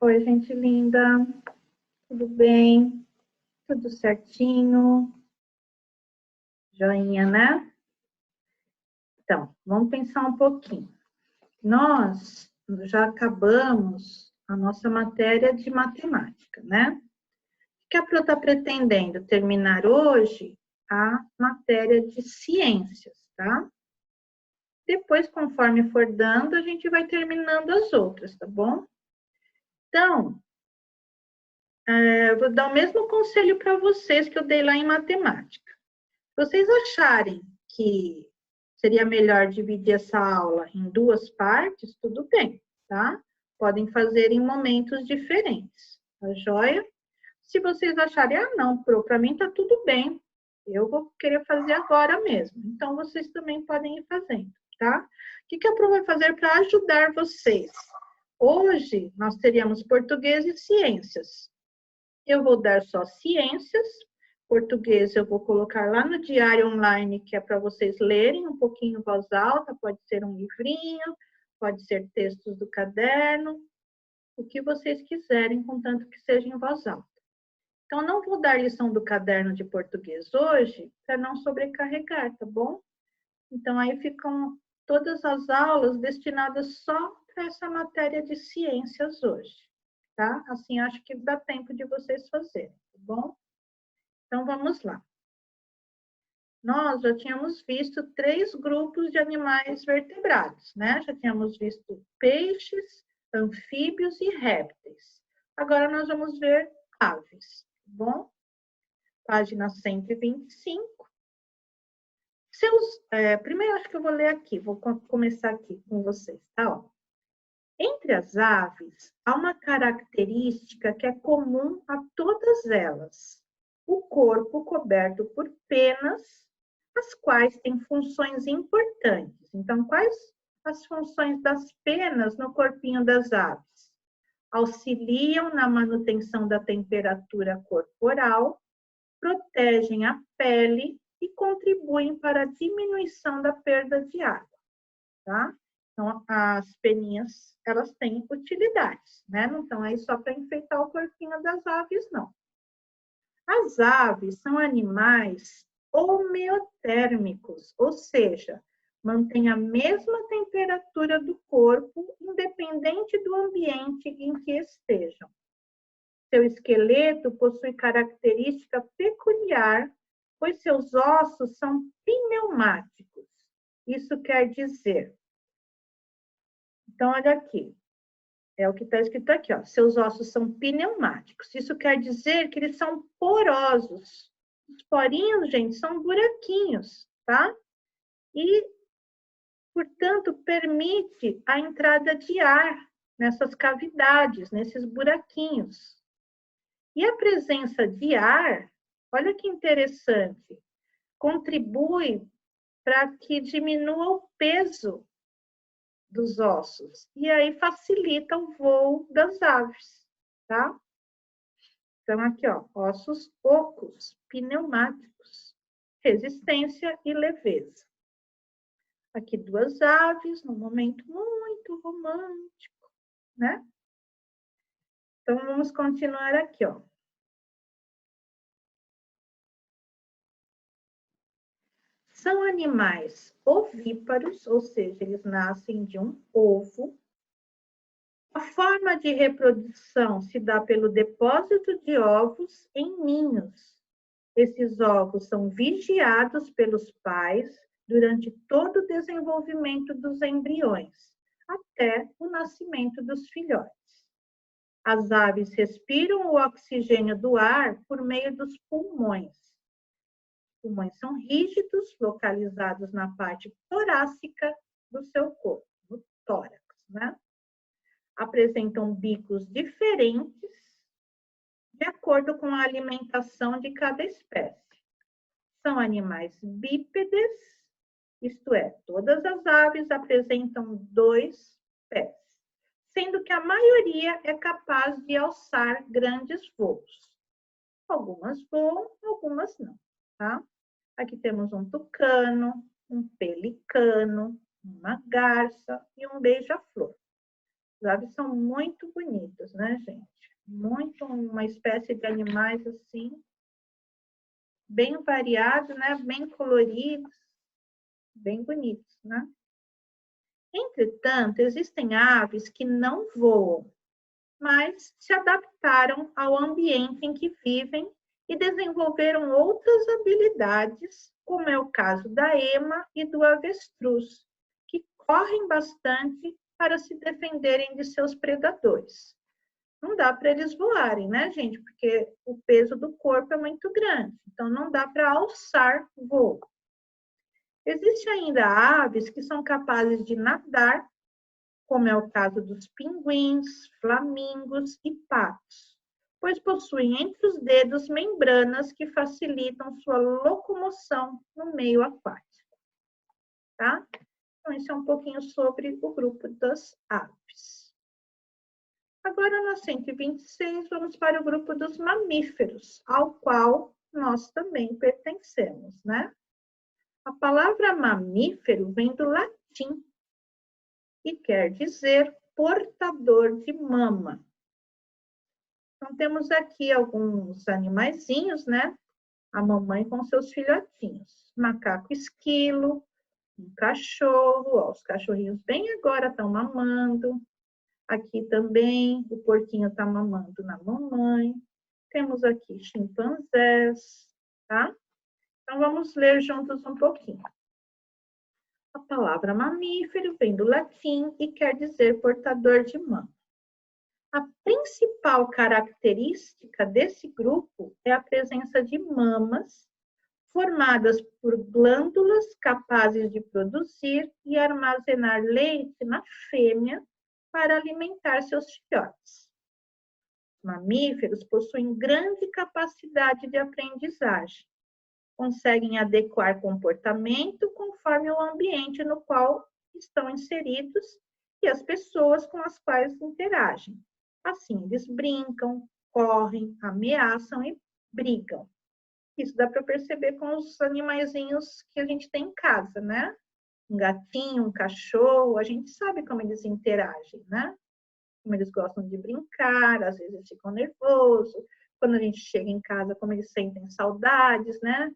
Oi, gente linda. Tudo bem? Tudo certinho? Joinha, né? Então, vamos pensar um pouquinho. Nós já acabamos a nossa matéria de matemática, né? O que a Pro está pretendendo? Terminar hoje a matéria de ciências, tá? Depois, conforme for dando, a gente vai terminando as outras, tá bom? Então, eu vou dar o mesmo conselho para vocês que eu dei lá em matemática. Se vocês acharem que seria melhor dividir essa aula em duas partes, tudo bem, tá? Podem fazer em momentos diferentes, tá joia? Se vocês acharem, não, para mim tá tudo bem, eu vou querer fazer agora mesmo. Então, vocês também podem ir fazendo, tá? O que a Pro vai fazer para ajudar vocês? Hoje, nós teríamos português e ciências. Eu vou dar só ciências, português eu vou colocar lá no diário online, que é para vocês lerem um pouquinho em voz alta, pode ser um livrinho, pode ser textos do caderno, o que vocês quiserem, contanto que seja em voz alta. Então, não vou dar lição do caderno de português hoje, para não sobrecarregar, tá bom? Então, aí ficam todas as aulas destinadas só para essa matéria de ciências hoje, tá? Assim, acho que dá tempo de vocês fazerem, tá bom? Então, vamos lá. Nós já tínhamos visto 3 grupos de animais vertebrados, né? Já tínhamos visto peixes, anfíbios e répteis. Agora, nós vamos ver aves, tá bom? Página 125. Primeiro, acho que eu vou ler aqui, vou começar aqui com vocês, tá? Ó. Entre as aves, há uma característica que é comum a todas elas. O corpo coberto por penas, as quais têm funções importantes. Então, quais as funções das penas no corpinho das aves? Auxiliam na manutenção da temperatura corporal, protegem a pele e contribuem para a diminuição da perda de água, tá? Então, as peninhas, elas têm utilidades, né? Não estão aí só para enfeitar o corpinho das aves, não. As aves são animais homeotérmicos, ou seja, mantêm a mesma temperatura do corpo, independente do ambiente em que estejam. Seu esqueleto possui característica peculiar, pois seus ossos são pneumáticos. Isso quer dizer... Então, olha aqui. É o que está escrito aqui, ó. Seus ossos são pneumáticos. Isso quer dizer que eles são porosos. Os porinhos, gente, são buraquinhos, tá? E, portanto, permite a entrada de ar nessas cavidades, nesses buraquinhos. E a presença de ar, olha que interessante, contribui para que diminua o peso dos ossos. E aí facilita o voo das aves, tá? Então, aqui, ó, ossos ocos, pneumáticos, resistência e leveza. Aqui, 2 aves, num momento muito romântico, né? Então, vamos continuar aqui, ó. São animais ovíparos, ou seja, eles nascem de um ovo. A forma de reprodução se dá pelo depósito de ovos em ninhos. Esses ovos são vigiados pelos pais durante todo o desenvolvimento dos embriões, até o nascimento dos filhotes. As aves respiram o oxigênio do ar por meio dos pulmões. Os pulmões são rígidos, localizados na parte torácica do seu corpo, no tórax, né? Apresentam bicos diferentes de acordo com a alimentação de cada espécie. São animais bípedes, isto é, todas as aves apresentam 2 pés, sendo que a maioria é capaz de alçar grandes voos. Algumas voam, algumas não, tá? Aqui temos um tucano, um pelicano, uma garça e um beija-flor. As aves são muito bonitas, né, gente? Muito uma espécie de animais assim, bem variados, né? Bem coloridos, bem bonitos, né? Entretanto, existem aves que não voam, mas se adaptaram ao ambiente em que vivem e desenvolveram outras habilidades, como é o caso da ema e do avestruz, que correm bastante para se defenderem de seus predadores. Não dá para eles voarem, né, gente? Porque o peso do corpo é muito grande, então não dá para alçar voo. Existem ainda aves que são capazes de nadar, como é o caso dos pinguins, flamingos e patos, pois possuem entre os dedos membranas que facilitam sua locomoção no meio aquático. Tá? Então, isso é um pouquinho sobre o grupo das aves. Agora, na 126, vamos para o grupo dos mamíferos, ao qual nós também pertencemos, né? A palavra mamífero vem do latim e quer dizer portador de mama. Então, temos aqui alguns animaizinhos, né? A mamãe com seus filhotinhos. Macaco esquilo, um cachorro, ó, os cachorrinhos bem agora estão mamando. Aqui também o porquinho está mamando na mamãe. Temos aqui chimpanzés, tá? Então, vamos ler juntos um pouquinho. A palavra mamífero vem do latim e quer dizer portador de mama. A principal característica desse grupo é a presença de mamas formadas por glândulas capazes de produzir e armazenar leite na fêmea para alimentar seus filhotes. Os mamíferos possuem grande capacidade de aprendizagem. Conseguem adequar comportamento conforme o ambiente no qual estão inseridos e as pessoas com as quais interagem. Assim, eles brincam, correm, ameaçam e brigam. Isso dá para perceber com os animaizinhos que a gente tem em casa, né? Um gatinho, um cachorro, a gente sabe como eles interagem, né? Como eles gostam de brincar, às vezes ficam nervosos. Quando a gente chega em casa, como eles sentem saudades, né?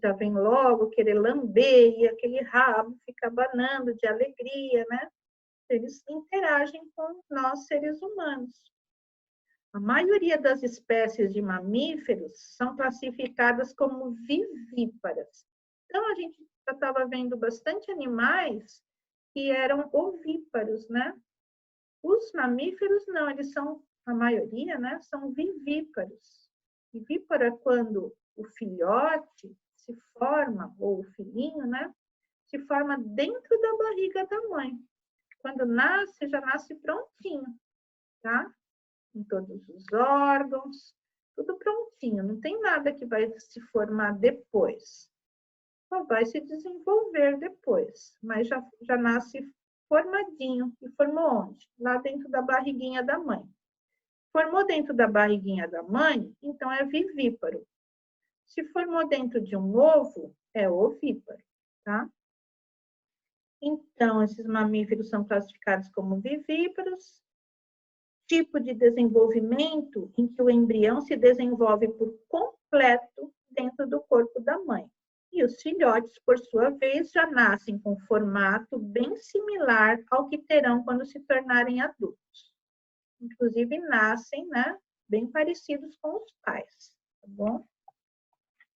Já vem logo querer lamber e aquele rabo fica abanando de alegria, né? Eles interagem com nós, seres humanos. A maioria das espécies de mamíferos são classificadas como vivíparas. Então, a gente já estava vendo bastante animais que eram ovíparos, né? Os mamíferos não, eles são, a maioria, né? São vivíparos. Vivíparo é quando o filhote se forma, ou o filhinho, né? Se forma dentro da barriga da mãe. Quando nasce, já nasce prontinho, tá? Com todos os órgãos, tudo prontinho. Não tem nada que vai se formar depois. Só vai se desenvolver depois, mas já nasce formadinho. E formou onde? Lá dentro da barriguinha da mãe. Formou dentro da barriguinha da mãe, então é vivíparo. Se formou dentro de um ovo, é ovíparo, tá? Então, esses mamíferos são classificados como vivíparos. Tipo de desenvolvimento em que o embrião se desenvolve por completo dentro do corpo da mãe. E os filhotes, por sua vez, já nascem com formato bem similar ao que terão quando se tornarem adultos. Inclusive, nascem, né, bem parecidos com os pais, tá bom?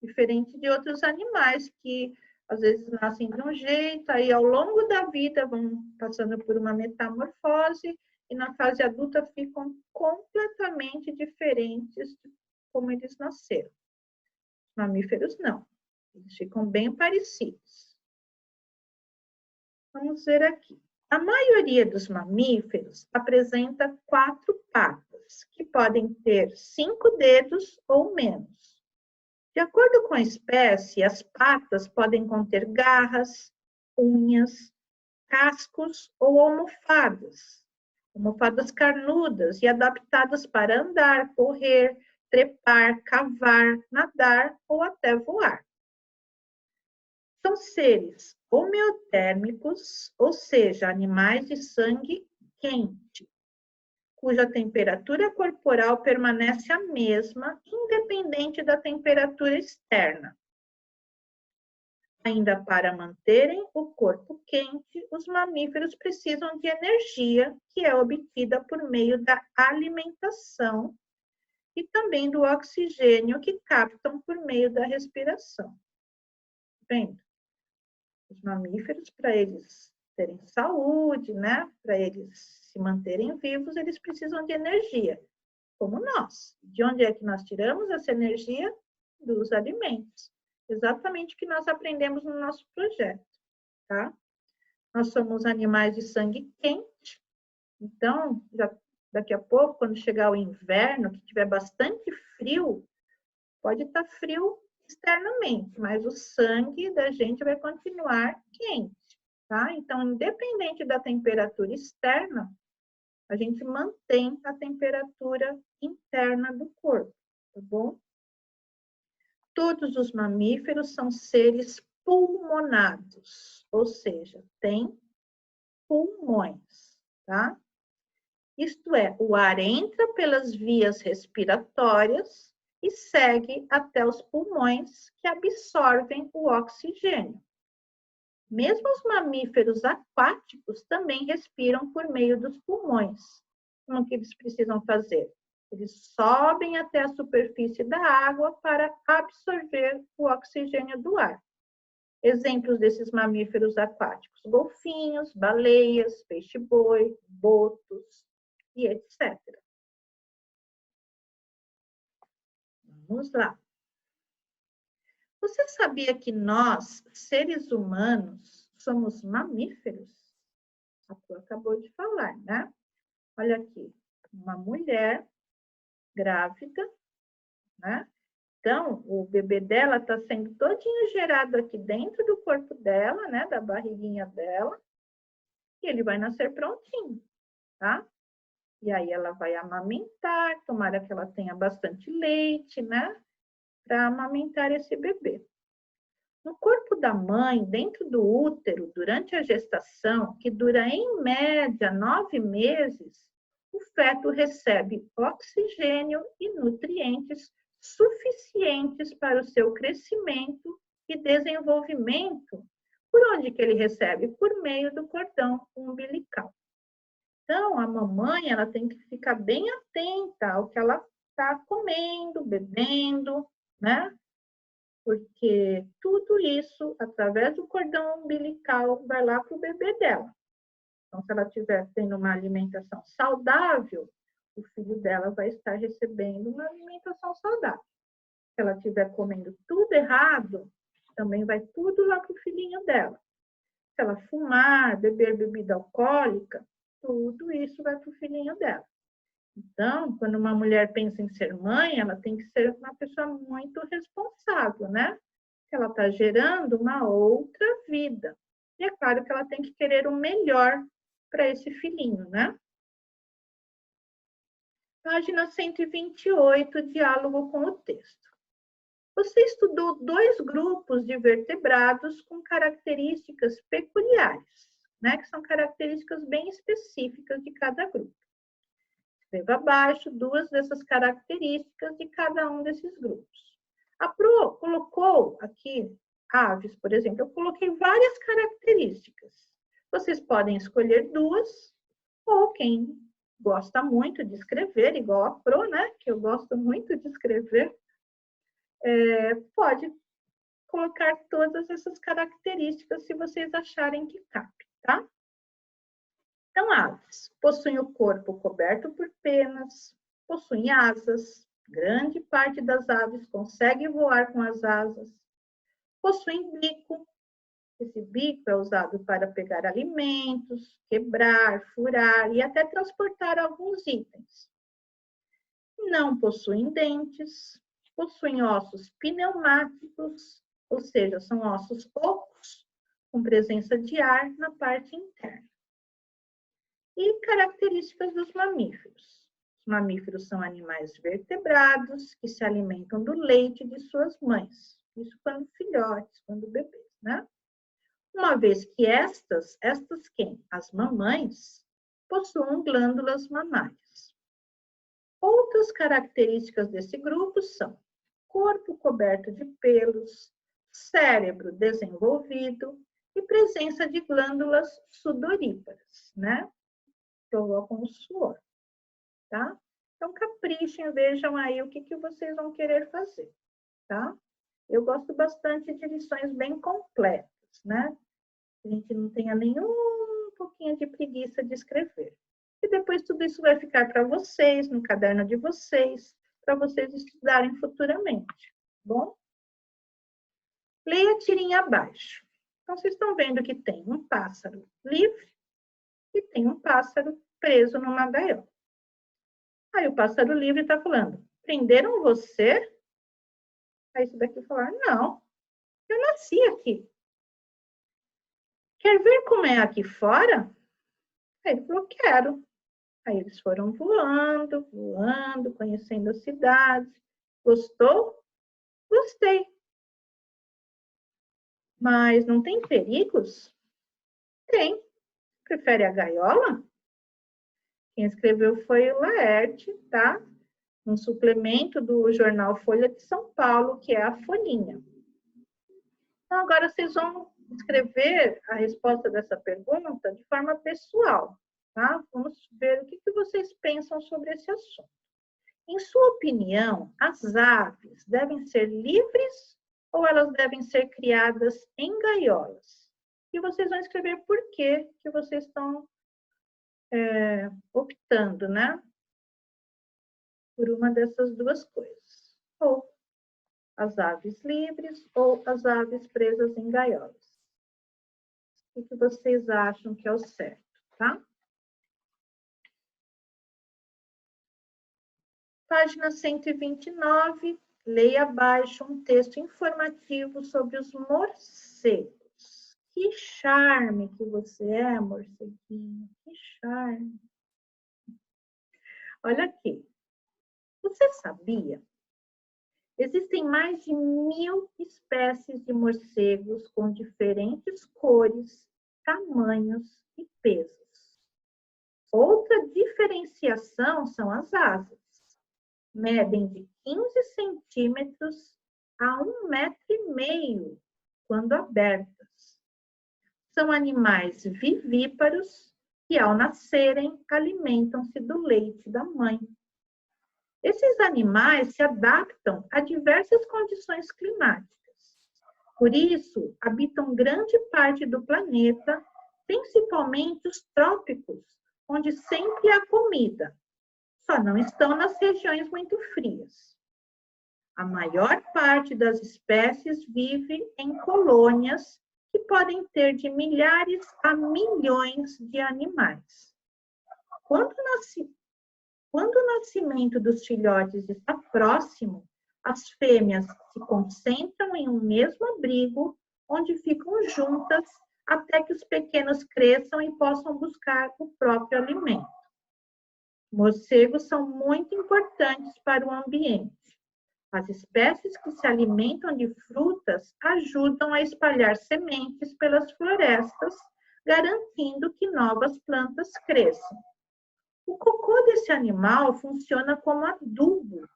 Diferente de outros animais que às vezes nascem de um jeito, aí ao longo da vida vão passando por uma metamorfose e na fase adulta ficam completamente diferentes de como eles nasceram. Os mamíferos não, eles ficam bem parecidos. Vamos ver aqui. A maioria dos mamíferos apresenta 4 patas, que podem ter 5 dedos ou menos. De acordo com a espécie, as patas podem conter garras, unhas, cascos ou almofadas carnudas e adaptadas para andar, correr, trepar, cavar, nadar ou até voar. São seres homeotérmicos, ou seja, animais de sangue quente, cuja temperatura corporal permanece a mesma, independente da temperatura externa. Ainda para manterem o corpo quente, os mamíferos precisam de energia que é obtida por meio da alimentação e também do oxigênio que captam por meio da respiração. Vendo? Os mamíferos, para eles terem saúde, né? Para eles se manterem vivos, eles precisam de energia, como nós. De onde é que nós tiramos essa energia? Dos alimentos. Exatamente o que nós aprendemos no nosso projeto, tá? Nós somos animais de sangue quente, então, daqui a pouco, quando chegar o inverno, que tiver bastante frio, pode estar frio externamente, mas o sangue da gente vai continuar quente, tá? Então, independente da temperatura externa, a gente mantém a temperatura interna do corpo, tá bom? Todos os mamíferos são seres pulmonados, ou seja, têm pulmões, tá? Isto é, o ar entra pelas vias respiratórias e segue até os pulmões, que absorvem o oxigênio. Mesmo os mamíferos aquáticos também respiram por meio dos pulmões. Como que eles precisam fazer? Eles sobem até a superfície da água para absorver o oxigênio do ar. Exemplos desses mamíferos aquáticos: golfinhos, baleias, peixe-boi, botos e etc. Vamos lá. Você sabia que nós, seres humanos, somos mamíferos? A Tu acabou de falar, né? Olha aqui, uma mulher grávida, né? Então, o bebê dela está sendo todinho gerado aqui dentro do corpo dela, né? Da barriguinha dela. E ele vai nascer prontinho, tá? E aí ela vai amamentar, tomara que ela tenha bastante leite, né? Para amamentar esse bebê. No corpo da mãe, dentro do útero, durante a gestação, que dura em média 9 meses, o feto recebe oxigênio e nutrientes suficientes para o seu crescimento e desenvolvimento. Por onde que ele recebe? Por meio do cordão umbilical. Então, a mamãe, ela tem que ficar bem atenta ao que ela está comendo, bebendo, né? Porque tudo isso, através do cordão umbilical, vai lá para o bebê dela. Então, se ela estiver tendo uma alimentação saudável, o filho dela vai estar recebendo uma alimentação saudável. Se ela estiver comendo tudo errado, também vai tudo lá para o filhinho dela. Se ela fumar, beber bebida alcoólica, tudo isso vai para o filhinho dela. Então, quando uma mulher pensa em ser mãe, ela tem que ser uma pessoa muito responsável, né? Ela está gerando uma outra vida. E é claro que ela tem que querer o melhor para esse filhinho, né? Página 128, diálogo com o texto. Você estudou 2 grupos de vertebrados com características peculiares, né? Que são características bem específicas de cada grupo. Escreva abaixo 2 dessas características de cada um desses grupos. A Pro colocou aqui aves, por exemplo, eu coloquei várias características. Vocês podem escolher 2, ou quem gosta muito de escrever, igual a Pro, né? Que eu gosto muito de escrever, pode colocar todas essas características se vocês acharem que cabe, tá? Então, aves possuem o corpo coberto por penas, possuem asas, grande parte das aves consegue voar com as asas, possuem bico, esse bico é usado para pegar alimentos, quebrar, furar e até transportar alguns itens. Não possuem dentes, possuem ossos pneumáticos, ou seja, são ossos ocos, com presença de ar na parte interna. E características dos mamíferos. Os mamíferos são animais vertebrados que se alimentam do leite de suas mães. Isso quando filhotes, quando bebês, né? Uma vez que estas quem? As mamães, possuem glândulas mamárias. Outras características desse grupo são corpo coberto de pelos, cérebro desenvolvido e presença de glândulas sudoríparas, né? Provocam o suor, tá? Então, caprichem, vejam aí o que vocês vão querer fazer, tá? Eu gosto bastante de lições bem completas, né? A gente não tenha nenhum pouquinho de preguiça de escrever. E depois tudo isso vai ficar para vocês, no caderno de vocês, para vocês estudarem futuramente, bom? Leia a tirinha abaixo. Então, vocês estão vendo que tem um pássaro livre e tem um pássaro preso numa gaiola. Aí o pássaro livre está falando, prenderam você? Aí esse daqui falar, não, eu nasci aqui. Quer ver como é aqui fora? Aí ele falou, quero. Aí eles foram voando, voando, conhecendo a cidade. Gostou? Gostei. Mas não tem perigos? Tem. Prefere a gaiola? Quem escreveu foi o Laerte, tá? Um suplemento do jornal Folha de São Paulo, que é a Folhinha. Então, agora vocês vão escrever a resposta dessa pergunta de forma pessoal, tá? Vamos ver o que vocês pensam sobre esse assunto. Em sua opinião, as aves devem ser livres ou elas devem ser criadas em gaiolas? E vocês vão escrever por que vocês estão optando, né? Por uma dessas duas coisas. Ou as aves livres ou as aves presas em gaiolas. O que vocês acham que é o certo, tá? Página 129, leia abaixo um texto informativo sobre os morcegos. Que charme que você é, morceguinho, que charme. Olha aqui. Você sabia? Existem mais de 1000 espécies de morcegos com diferentes cores, tamanhos e pesos. Outra diferenciação são as asas. Medem de 15 centímetros a 1,5 metro quando abertas. São animais vivíparos que, ao nascerem, alimentam-se do leite da mãe. Esses animais se adaptam a diversas condições climáticas. Por isso, habitam grande parte do planeta, principalmente os trópicos, onde sempre há comida. Só não estão nas regiões muito frias. A maior parte das espécies vive em colônias que podem ter de milhares a milhões de animais. Quando o nascimento dos filhotes está próximo, as fêmeas se concentram em um mesmo abrigo, onde ficam juntas até que os pequenos cresçam e possam buscar o próprio alimento. Morcegos são muito importantes para o ambiente. As espécies que se alimentam de frutas ajudam a espalhar sementes pelas florestas, garantindo que novas plantas cresçam. O cocô desse animal funciona como adubo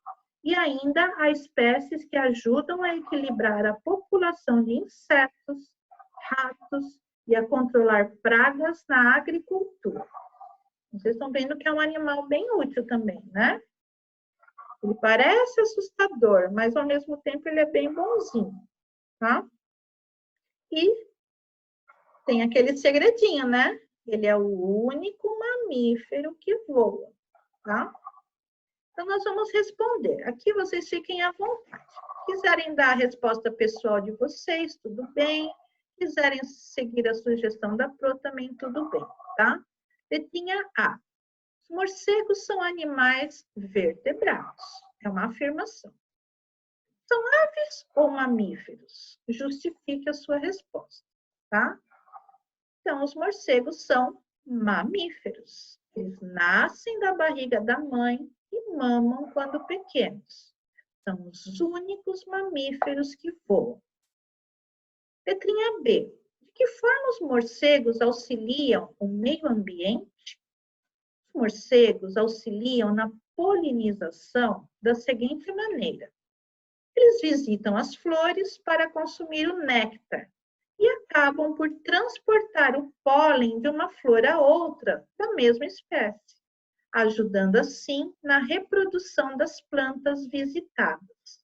e ainda há espécies que ajudam a equilibrar a população de insetos, ratos e a controlar pragas na agricultura. Vocês estão vendo que é um animal bem útil também, né? Ele parece assustador, mas ao mesmo tempo ele é bem bonzinho, tá? E tem aquele segredinho, né? Ele é o único mamífero que voa, tá? Então, nós vamos responder. Aqui vocês fiquem à vontade. Quiserem dar a resposta pessoal de vocês, tudo bem. Quiserem seguir a sugestão da Pro, também tudo bem, tá? Letrinha A. Os morcegos são animais vertebrados. É uma afirmação. São aves ou mamíferos? Justifique a sua resposta, tá? Então, os morcegos são mamíferos. Eles nascem da barriga da mãe e mamam quando pequenos. São os únicos mamíferos que voam. Letrinha B. De que forma os morcegos auxiliam o meio ambiente? Os morcegos auxiliam na polinização da seguinte maneira. Eles visitam as flores para consumir o néctar e acabam por transportar o pólen de uma flor a outra da mesma espécie, ajudando assim na reprodução das plantas visitadas.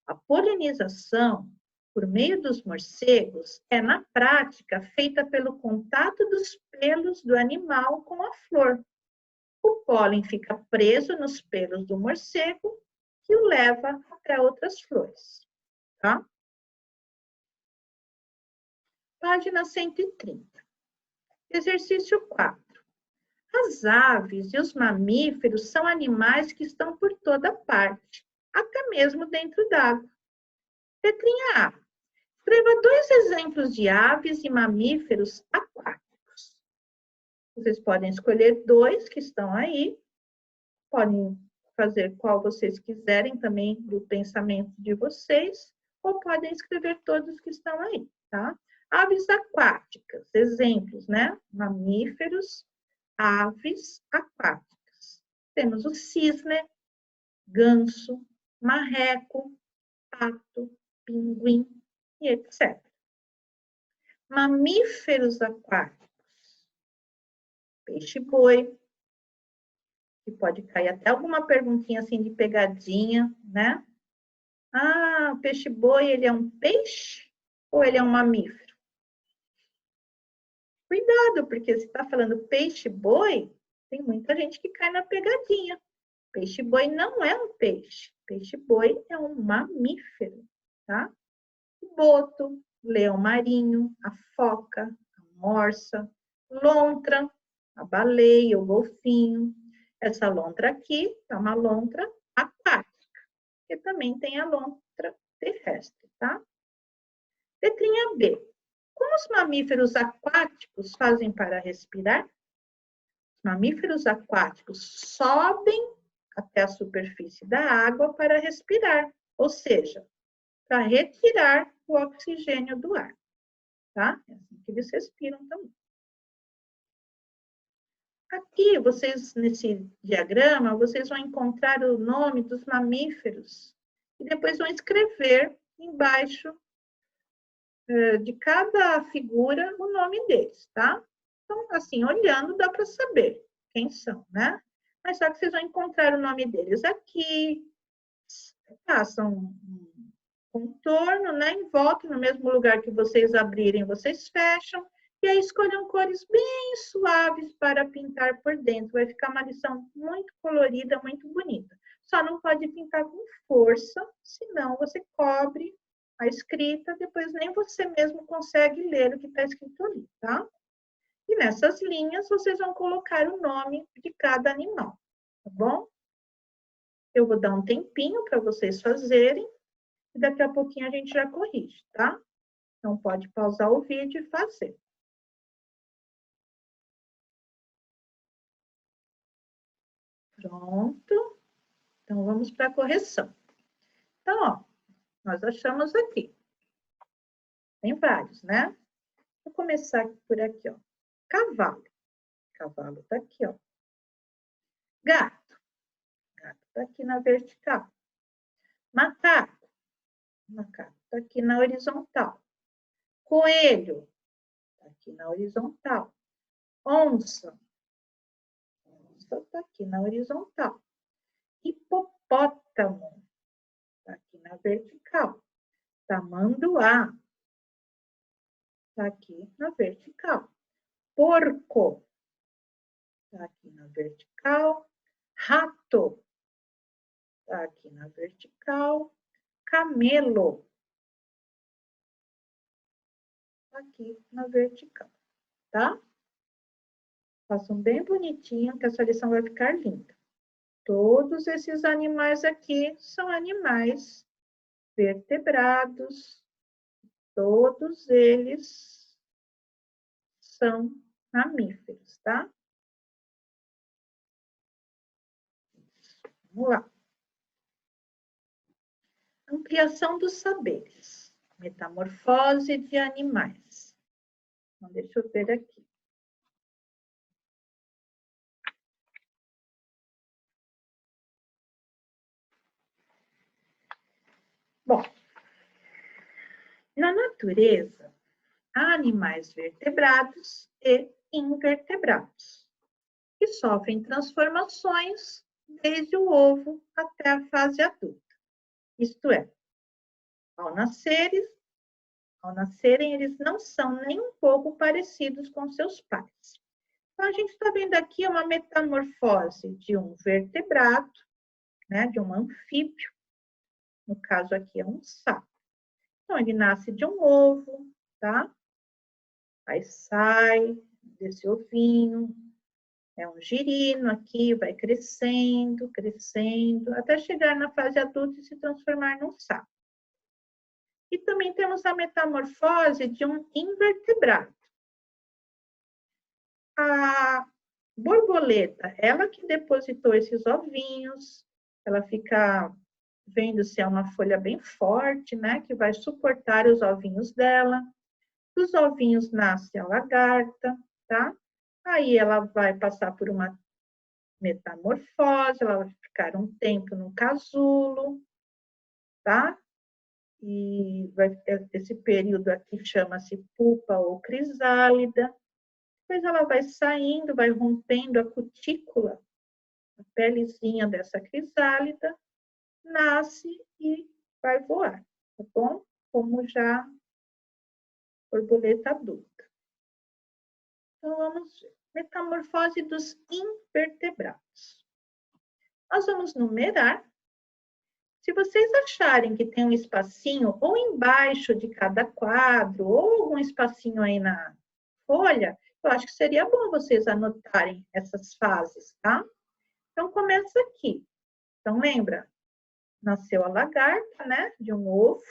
A polinização, por meio dos morcegos, é na prática feita pelo contato dos pelos do animal com a flor. O pólen fica preso nos pelos do morcego que o leva até outras flores, tá? Página 130. Exercício 4. As aves e os mamíferos são animais que estão por toda parte, até mesmo dentro d'água. Letrinha A. Escreva 2 exemplos de aves e mamíferos aquáticos. Vocês podem escolher 2 que estão aí. Podem fazer qual vocês quiserem também do pensamento de vocês, ou podem escrever todos que estão aí, tá? Aves aquáticas, exemplos, né? Mamíferos, aves aquáticas. Temos o cisne, ganso, marreco, pato, pinguim e etc. Mamíferos aquáticos. Peixe-boi, que pode cair até alguma perguntinha assim de pegadinha, né? Ah, o peixe-boi, ele é um peixe ou ele é um mamífero? Cuidado, porque se está falando peixe-boi, tem muita gente que cai na pegadinha. Peixe-boi não é um peixe. Peixe-boi é um mamífero, tá? O boto, leão marinho, a foca, a morsa, lontra, a baleia, o golfinho. Essa lontra aqui é uma lontra aquática, que também tem a lontra terrestre, tá? Letrinha B. Como os mamíferos aquáticos fazem para respirar? Os mamíferos aquáticos sobem até a superfície da água para respirar, ou seja, para retirar o oxigênio do ar, tá? É assim que eles respiram também. Aqui, vocês, nesse diagrama, vocês vão encontrar o nome dos mamíferos e depois vão escrever embaixo de cada figura o nome deles, tá? Então, assim, olhando dá para saber quem são, né? Mas só que vocês vão encontrar o nome deles aqui, façam um contorno, né? Em volta, no mesmo lugar que vocês abrirem, vocês fecham. E aí escolham cores bem suaves para pintar por dentro. Vai ficar uma lição muito colorida, muito bonita. Só não pode pintar com força, senão você cobre a escrita, depois nem você mesmo consegue ler o que está escrito ali, tá? E nessas linhas, vocês vão colocar o nome de cada animal, tá bom? Eu vou dar um tempinho para vocês fazerem, e daqui a pouquinho a gente já corrige, tá? Então, pode pausar o vídeo e fazer. Pronto. Então, vamos para a correção. Então, ó, nós achamos aqui. Tem vários, né? Vou começar por aqui, ó. Cavalo. Cavalo tá aqui, ó. Gato. Gato tá aqui na vertical. Macaco. Macaco tá aqui na horizontal. Coelho. Tá aqui na horizontal. Onça. Onça tá aqui na horizontal. Hipopótamo. Tá aqui na vertical. Tamanduá. Tá aqui na vertical. Porco. Tá aqui na vertical. Rato. Tá aqui na vertical. Camelo. Tá aqui na vertical, tá? Façam bem bonitinho, que essa lição vai ficar linda. Todos esses animais aqui são animais vertebrados. Todos eles são mamíferos, tá? Vamos lá. Ampliação dos saberes. Metamorfose de animais. Então, deixa eu ver aqui. Bom, na natureza, há animais vertebrados e invertebrados, que sofrem transformações desde o ovo até a fase adulta. Isto é, ao nascerem, eles não são nem um pouco parecidos com seus pais. Então, a gente está vendo aqui uma metamorfose de um vertebrado, né, de um anfíbio, no caso aqui é um sapo. Então, ele nasce de um ovo, tá? Aí sai desse ovinho, é um girino aqui, vai crescendo, crescendo, até chegar na fase adulta e se transformar num sapo. E também temos a metamorfose de um invertebrado. A borboleta, ela que depositou esses ovinhos, ela fica vendo se é uma folha bem forte, né, que vai suportar os ovinhos dela. Dos ovinhos nasce a lagarta, tá? Aí ela vai passar por uma metamorfose, ela vai ficar um tempo no casulo, tá? E esse período aqui chama-se pupa ou crisálida. Depois ela vai saindo, vai rompendo a cutícula, a pelezinha dessa crisálida, nasce e vai voar, tá bom? Como já borboleta adulta. Então, vamos ver. Metamorfose dos invertebrados. Nós vamos numerar. Se vocês acharem que tem um espacinho ou embaixo de cada quadro, ou algum espacinho aí na folha, eu acho que seria bom vocês anotarem essas fases, tá? Então, começa aqui. Então, lembra? Nasceu a lagarta, né? De um ovo.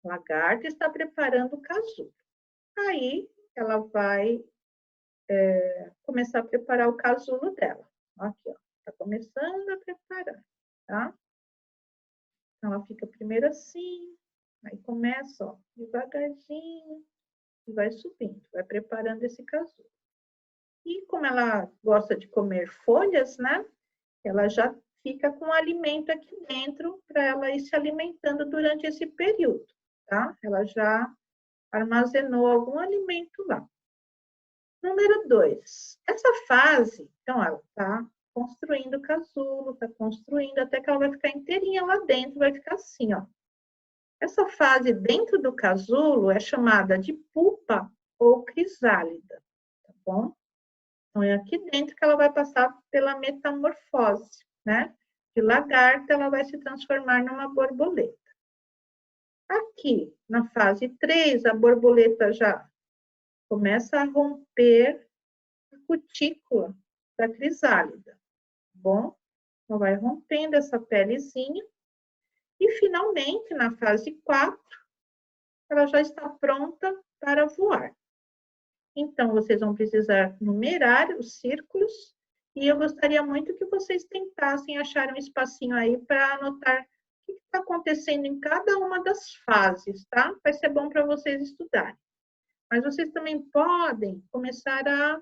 A lagarta está preparando o casulo. Aí, ela vai começar a preparar o casulo dela. Aqui, ó. Está começando a preparar, tá? Então, ela fica primeiro assim, aí começa, ó, devagarzinho, e vai subindo, vai preparando esse casulo. E como ela gosta de comer folhas, né? Ela já fica com alimento aqui dentro para ela ir se alimentando durante esse período, tá? Ela já armazenou algum alimento lá. Número 2. Essa fase, então, ela está construindo o casulo, está construindo até que ela vai ficar inteirinha lá dentro, vai ficar assim, ó. Essa fase dentro do casulo é chamada de pupa ou crisálida, tá bom? Então, é aqui dentro que ela vai passar pela metamorfose, né? De lagarta, ela vai se transformar numa borboleta. Aqui, na fase 3, a borboleta já começa a romper a cutícula da crisálida, tá bom? Então, vai rompendo essa pelezinha. E, finalmente, na fase 4, ela já está pronta para voar. Então, vocês vão precisar numerar os círculos e eu gostaria muito que vocês tentassem achar um espacinho aí para anotar o que está acontecendo em cada uma das fases, tá? Vai ser bom para vocês estudarem. Mas vocês também podem começar a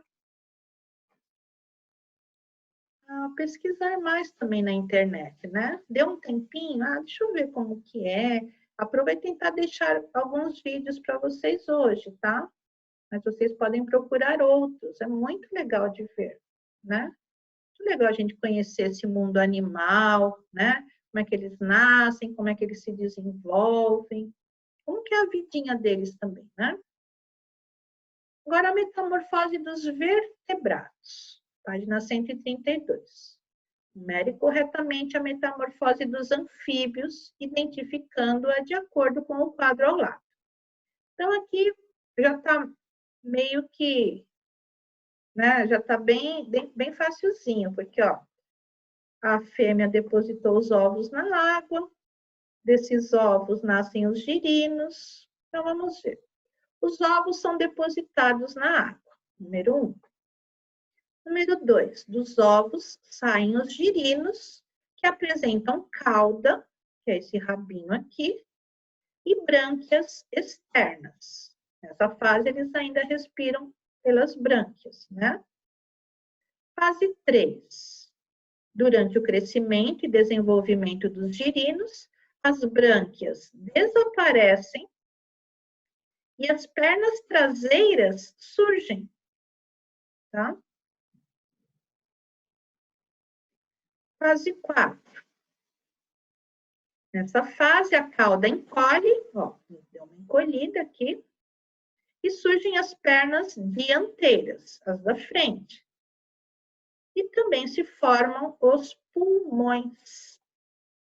pesquisar mais também na internet, né? Dê um tempinho, deixa eu ver como que é. Aproveita e tentar deixar alguns vídeos para vocês hoje, tá? Mas vocês podem procurar outros, é muito legal de ver, né? Muito legal a gente conhecer esse mundo animal, né? Como é que eles nascem, como é que eles se desenvolvem, como que é a vidinha deles também, né? Agora, a metamorfose dos vertebrados, página 132. Numere corretamente a metamorfose dos anfíbios, identificando-a de acordo com o quadro ao lado. Então, aqui já está meio que, né, já está bem facilzinho, porque, ó, a fêmea depositou os ovos na água, desses ovos nascem os girinos. Então, vamos ver. Os ovos são depositados na água, número 1. Número 2, dos ovos saem os girinos, que apresentam cauda, que é esse rabinho aqui, e brânquias externas. Nessa fase, eles ainda respiram pelas brânquias, né? Fase 3. Durante o crescimento e desenvolvimento dos girinos, as brânquias desaparecem e as pernas traseiras surgem, tá? Fase 4. Nessa fase, a cauda encolhe, ó, deu uma encolhida aqui, e surgem as pernas dianteiras, as da frente. E também se formam os pulmões.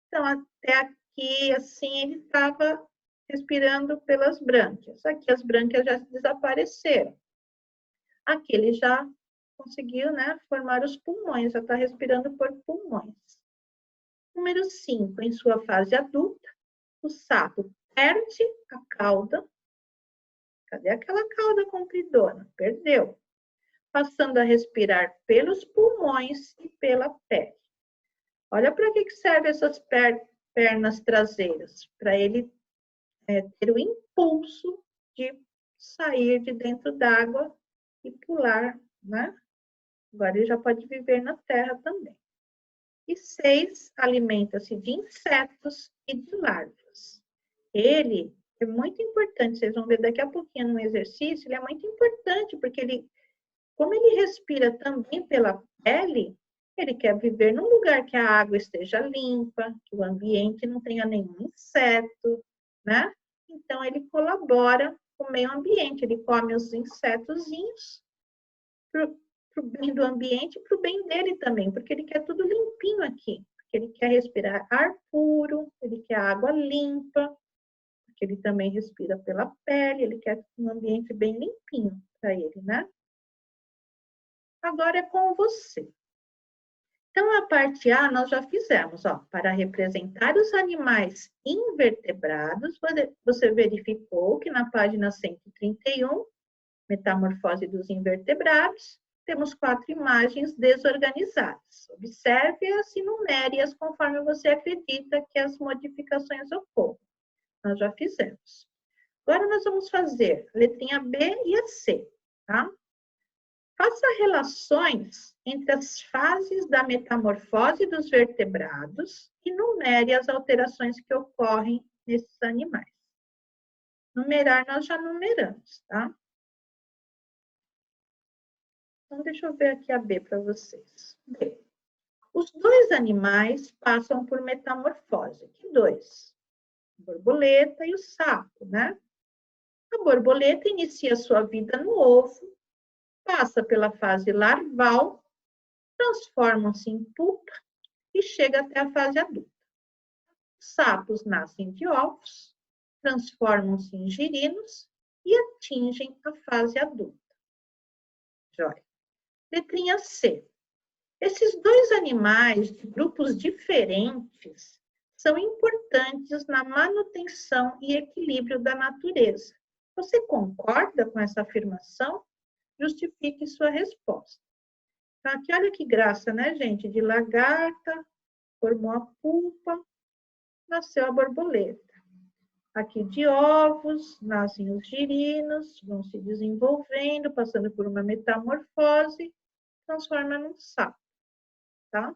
Então, até aqui, assim, ele estava respirando pelas brânquias. Aqui as brânquias já desapareceram. Aqui ele já conseguiu, né, formar os pulmões, já está respirando por pulmões. Número 5, em sua fase adulta, o sapo perde a cauda. Cadê aquela cauda compridona? Perdeu. Passando a respirar pelos pulmões e pela pele. Olha para que servem essas pernas traseiras. Para ele ter o impulso de sair de dentro d'água e pular, né? Agora ele já pode viver na terra também. E 6, alimenta-se de insetos e de larvas. Ele é muito importante, vocês vão ver daqui a pouquinho no exercício, ele é muito importante, porque ele, como ele respira também pela pele, ele quer viver num lugar que a água esteja limpa, que o ambiente não tenha nenhum inseto, né? Então, ele colabora com o meio ambiente, ele come os insetozinhos para o bem do ambiente e para o bem dele também, porque ele quer tudo limpinho aqui. Porque ele quer respirar ar puro, ele quer água limpa, porque ele também respira pela pele, ele quer um ambiente bem limpinho para ele, né? Agora é com você. Então, a parte A nós já fizemos, ó, para representar os animais invertebrados, você verificou que na página 131, Metamorfose dos Invertebrados, temos 4 imagens desorganizadas. Observe-as e numere-as conforme você acredita que as modificações ocorram. Nós já fizemos. Agora nós vamos fazer a letrinha B e a C, tá? Faça relações entre as fases da metamorfose dos vertebrados e numere as alterações que ocorrem nesses animais. Numerar, nós já numeramos, tá? Então, deixa eu ver aqui a B para vocês. B. Os 2 animais passam por metamorfose. Que 2? A borboleta e o sapo, né? A borboleta inicia sua vida no ovo, passa pela fase larval, transformam-se em pupa e chega até a fase adulta. Os sapos nascem de ovos, transformam-se em girinos e atingem a fase adulta. Jóia. Letrinha C. Esses 2 animais de grupos diferentes são importantes na manutenção e equilíbrio da natureza. Você concorda com essa afirmação? Justifique sua resposta. Então, aqui, olha que graça, né, gente? De lagarta, formou a pupa, nasceu a borboleta. Aqui de ovos, nascem os girinos, vão se desenvolvendo, passando por uma metamorfose, transforma num sapo, tá?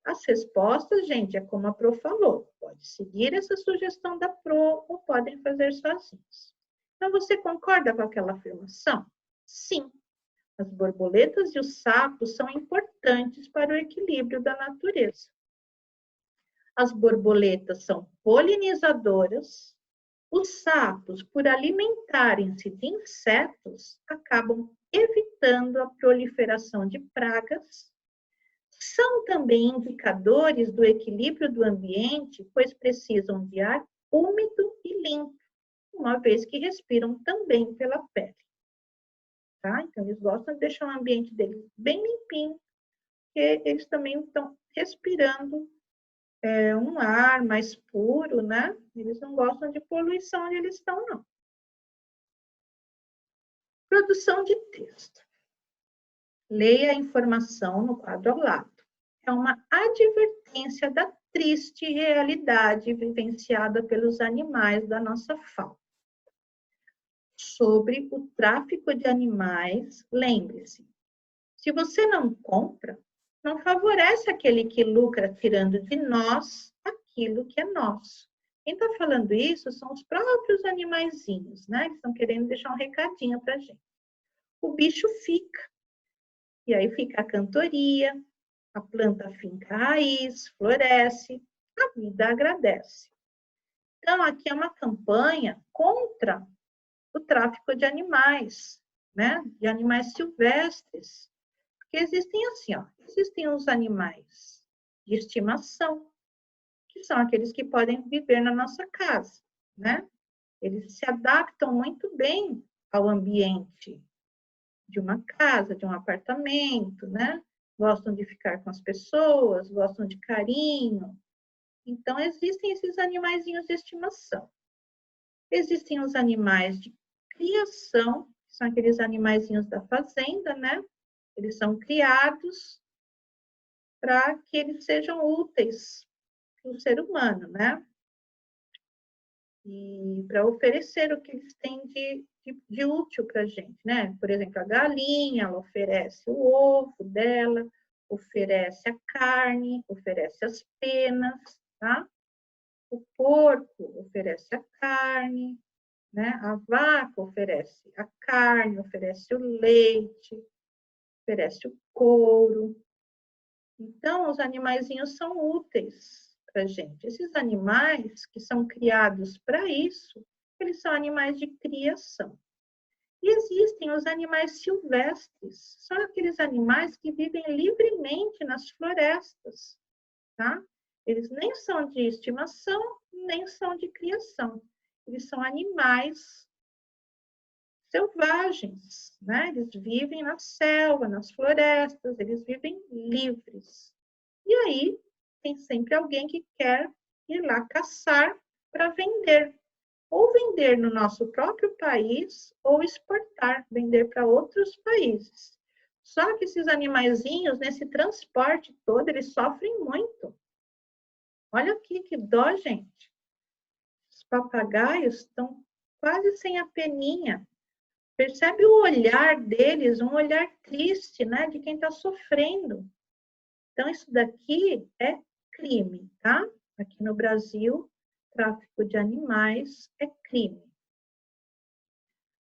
As respostas, gente, é como a Pro falou. Pode seguir essa sugestão da Pro ou podem fazer sozinhos. Então, você concorda com aquela afirmação? Sim. As borboletas e os sapos são importantes para o equilíbrio da natureza. As borboletas são polinizadoras. Os sapos, por alimentarem-se de insetos, acabam evitando a proliferação de pragas. São também indicadores do equilíbrio do ambiente, pois precisam de ar úmido e limpo, uma vez que respiram também pela pele. Tá? Então, eles gostam de deixar o ambiente deles bem limpinho, porque eles também estão respirando um ar mais puro, né? Eles não gostam de poluição onde eles estão, não. Produção de texto. Leia a informação no quadro ao lado. É uma advertência da triste realidade vivenciada pelos animais da nossa fauna. Sobre o tráfico de animais, lembre-se, se você não compra, não favorece aquele que lucra tirando de nós aquilo aquilo que é nosso. Quem está falando isso são os próprios animaizinhos, né? Eles estão querendo deixar um recadinho para a gente. O bicho fica, e aí fica a cantoria, a planta finca a raiz, floresce, a vida agradece. Então, aqui é uma campanha contra o tráfico de animais, né? De animais silvestres. Porque existem assim, ó, existem os animais de estimação, que são aqueles que podem viver na nossa casa, né? Eles se adaptam muito bem ao ambiente de uma casa, de um apartamento, né? Gostam de ficar com as pessoas, gostam de carinho. Então, existem esses animaizinhos de estimação. Existem os animais de criação, que são aqueles animaizinhos da fazenda, né? Eles são criados para que eles sejam úteis para o ser humano, né? E para oferecer o que eles têm de útil para a gente, né? Por exemplo, a galinha, ela oferece o ovo dela, oferece a carne, oferece as penas, tá? O porco oferece a carne, né? A vaca oferece a carne, oferece o leite, oferece o couro. Então, os animaizinhos são úteis para a gente. Esses animais que são criados para isso, eles são animais de criação. E existem os animais silvestres, são aqueles animais que vivem livremente nas florestas, tá? Eles nem são de estimação, nem são de criação. Eles são animais selvagens, né? Eles vivem na selva, nas florestas, eles vivem livres. E aí, tem sempre alguém que quer ir lá caçar para vender. Ou vender no nosso próprio país, ou exportar, vender para outros países. Só que esses animaizinhos, nesse transporte todo, eles sofrem muito. Olha aqui que dó, gente. Os papagaios estão quase sem a peninha. Percebe o olhar deles, um olhar triste, né, de quem está sofrendo. Então, isso daqui é crime, tá? Aqui no Brasil, tráfico de animais é crime.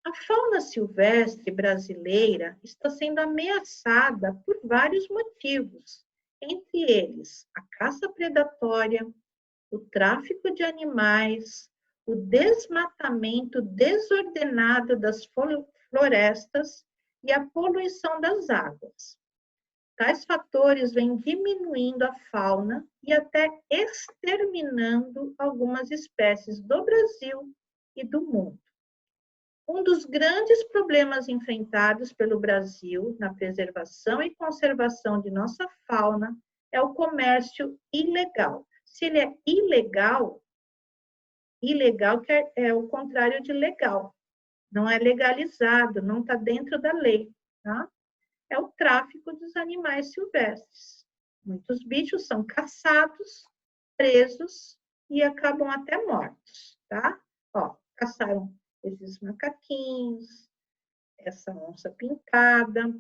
A fauna silvestre brasileira está sendo ameaçada por vários motivos, entre eles a caça predatória, o tráfico de animais, o desmatamento desordenado das florestas e a poluição das águas. Tais fatores vêm diminuindo a fauna e até exterminando algumas espécies do Brasil e do mundo. Um dos grandes problemas enfrentados pelo Brasil na preservação e conservação de nossa fauna é o comércio ilegal. Se ele é ilegal, ilegal é o contrário de legal. Não é legalizado, não está dentro da lei, tá? É o tráfico dos animais silvestres. Muitos bichos são caçados, presos e acabam até mortos, tá? Ó, caçaram esses macaquinhos, essa onça pintada.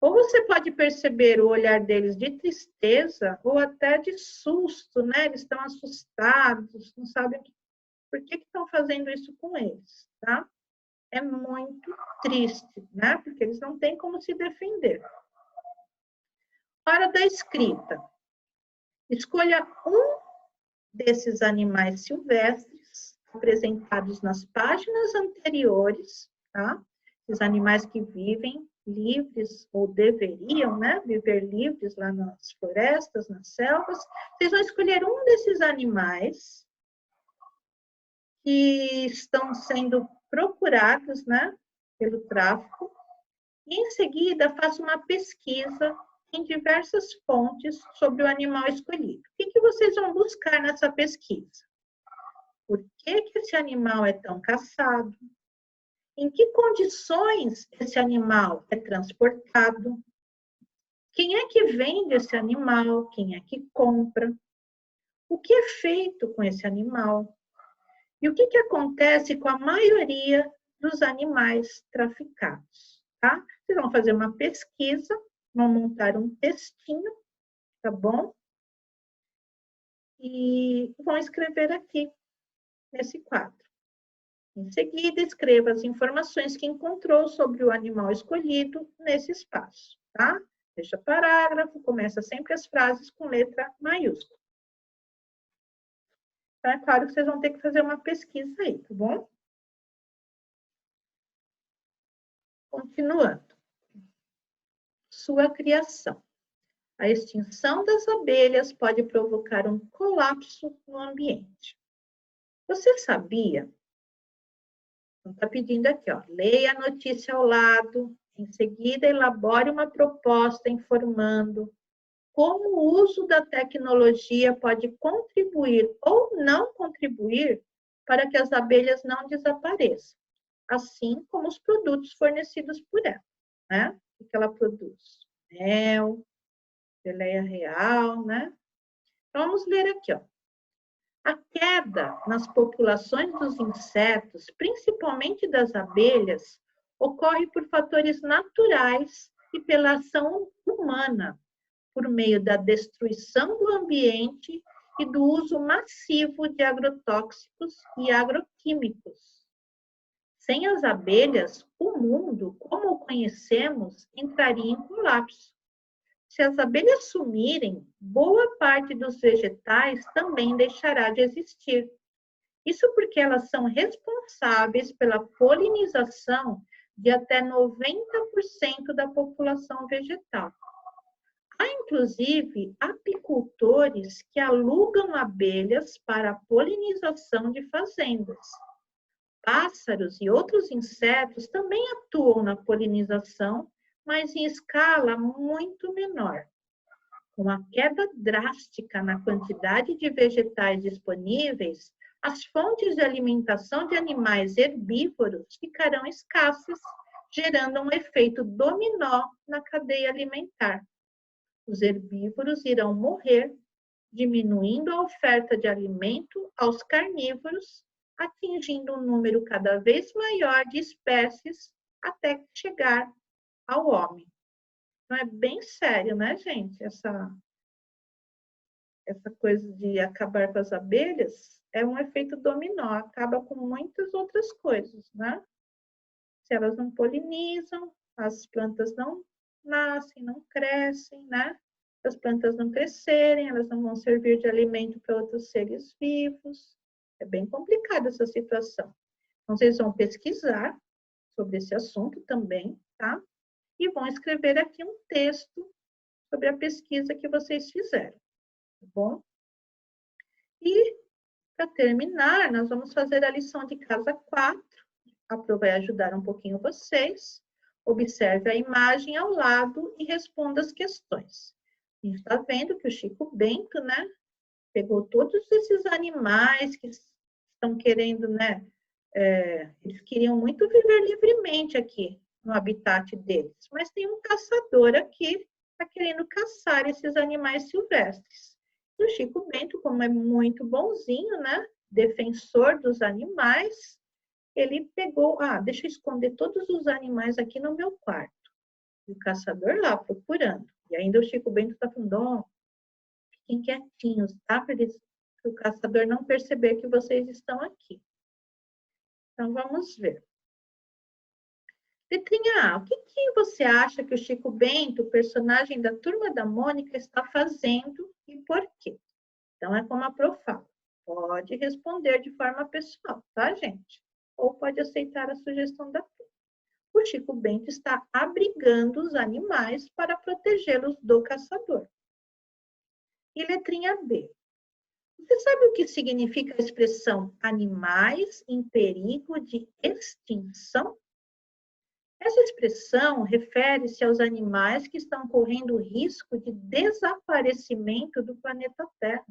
Ou você pode perceber o olhar deles de tristeza ou até de susto, né? Eles estão assustados, não sabem por que estão fazendo isso com eles, tá? É muito triste, né? Porque eles não têm como se defender. Hora da escrita. Escolha um desses animais silvestres apresentados nas páginas anteriores, tá? Esses animais que vivem livres, ou deveriam, né, viver livres lá nas florestas, nas selvas. Vocês vão escolher um desses animais que estão sendo procurados, né, pelo tráfico, e em seguida faça uma pesquisa em diversas fontes sobre o animal escolhido. O que vocês vão buscar nessa pesquisa? Por que esse animal é tão caçado? Em que condições esse animal é transportado? Quem é que vende esse animal? Quem é que compra? O que é feito com esse animal? E o que acontece com a maioria dos animais traficados? Tá? Vocês vão fazer uma pesquisa, vão montar um textinho, tá bom? e vão escrever aqui, nesse quadro. Em seguida, escreva as informações que encontrou sobre o animal escolhido nesse espaço, tá? Fecha parágrafo, começa sempre as frases com letra maiúscula. Então, é claro que vocês vão ter que fazer uma pesquisa aí, tá bom? Continuando. Sua criação. A extinção das abelhas pode provocar um colapso no ambiente. Você sabia? Está pedindo aqui, ó, leia a notícia ao lado, em seguida elabore uma proposta informando como o uso da tecnologia pode contribuir ou não contribuir para que as abelhas não desapareçam, assim como os produtos fornecidos por ela, né? O que ela produz? Mel, geleia real, né? Então, vamos ler aqui, ó. A queda nas populações dos insetos, principalmente das abelhas, ocorre por fatores naturais e pela ação humana, por meio da destruição do ambiente e do uso massivo de agrotóxicos e agroquímicos. Sem as abelhas, o mundo, como o conhecemos, entraria em colapso. Se as abelhas sumirem, boa parte dos vegetais também deixará de existir. Isso porque elas são responsáveis pela polinização de até 90% da população vegetal. Há, inclusive, apicultores que alugam abelhas para a polinização de fazendas. Pássaros e outros insetos também atuam na polinização, mas em escala muito menor. Com a queda drástica na quantidade de vegetais disponíveis, as fontes de alimentação de animais herbívoros ficarão escassas, gerando um efeito dominó na cadeia alimentar. Os herbívoros irão morrer, diminuindo a oferta de alimento aos carnívoros, atingindo um número cada vez maior de espécies até chegar ao homem. Então, é bem sério, né, gente? Essa coisa de acabar com as abelhas é um efeito dominó, acaba com muitas outras coisas, né? Se elas não polinizam, as plantas não nascem, não crescem, né? Se as plantas não crescerem, elas não vão servir de alimento para outros seres vivos. É bem complicada essa situação. Então, vocês vão pesquisar sobre esse assunto também, tá? E vão escrever aqui um texto sobre a pesquisa que vocês fizeram, tá bom? E, para terminar, nós vamos fazer a lição de casa 4. A Pro vai ajudar um pouquinho vocês. Observe a imagem ao lado e responda as questões. A gente está vendo que o Chico Bento, né, pegou todos esses animais que estão querendo, né, eles queriam muito viver livremente aqui no habitat deles, mas tem um caçador aqui que está querendo caçar esses animais silvestres. E o Chico Bento, como é muito bonzinho, né, defensor dos animais, ele pegou, deixa eu esconder todos os animais aqui no meu quarto. E o caçador lá procurando. E ainda o Chico Bento está falando, fiquem quietinhos, tá? Para o caçador não perceber que vocês estão aqui. Então, vamos ver. Letrinha A, o que você acha que o Chico Bento, personagem da Turma da Mônica, está fazendo e por quê? Então, é como a Pro fala. Pode responder de forma pessoal, tá, gente? Ou pode aceitar a sugestão da Pro. O Chico Bento está abrigando os animais para protegê-los do caçador. E letrinha B. Você sabe o que significa a expressão animais em perigo de extinção? Essa expressão refere-se aos animais que estão correndo risco de desaparecimento do planeta Terra.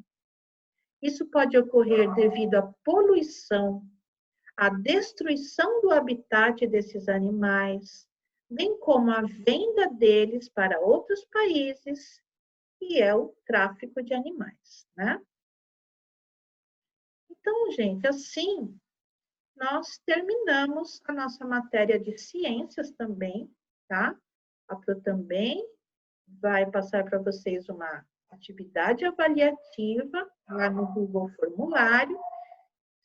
Isso pode ocorrer devido à poluição, à destruição do habitat desses animais, bem como a venda deles para outros países, que é o tráfico de animais, né? Então, gente, assim, nós terminamos a nossa matéria de ciências também, tá? A Pro também vai passar para vocês uma atividade avaliativa lá no Google Formulário.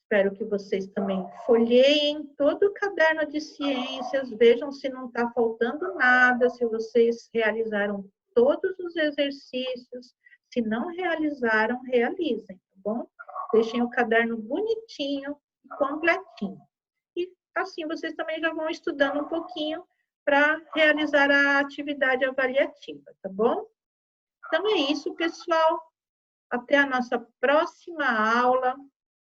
Espero que vocês também folheiem todo o caderno de ciências, vejam se não está faltando nada, se vocês realizaram todos os exercícios. Se não realizaram, realizem, tá bom? Deixem o caderno bonitinho e completinho. E assim vocês também já vão estudando um pouquinho para realizar a atividade avaliativa, tá bom? Então é isso, pessoal. Até a nossa próxima aula.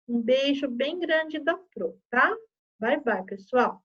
Um beijo bem grande da Pro, tá? Bye, bye, pessoal.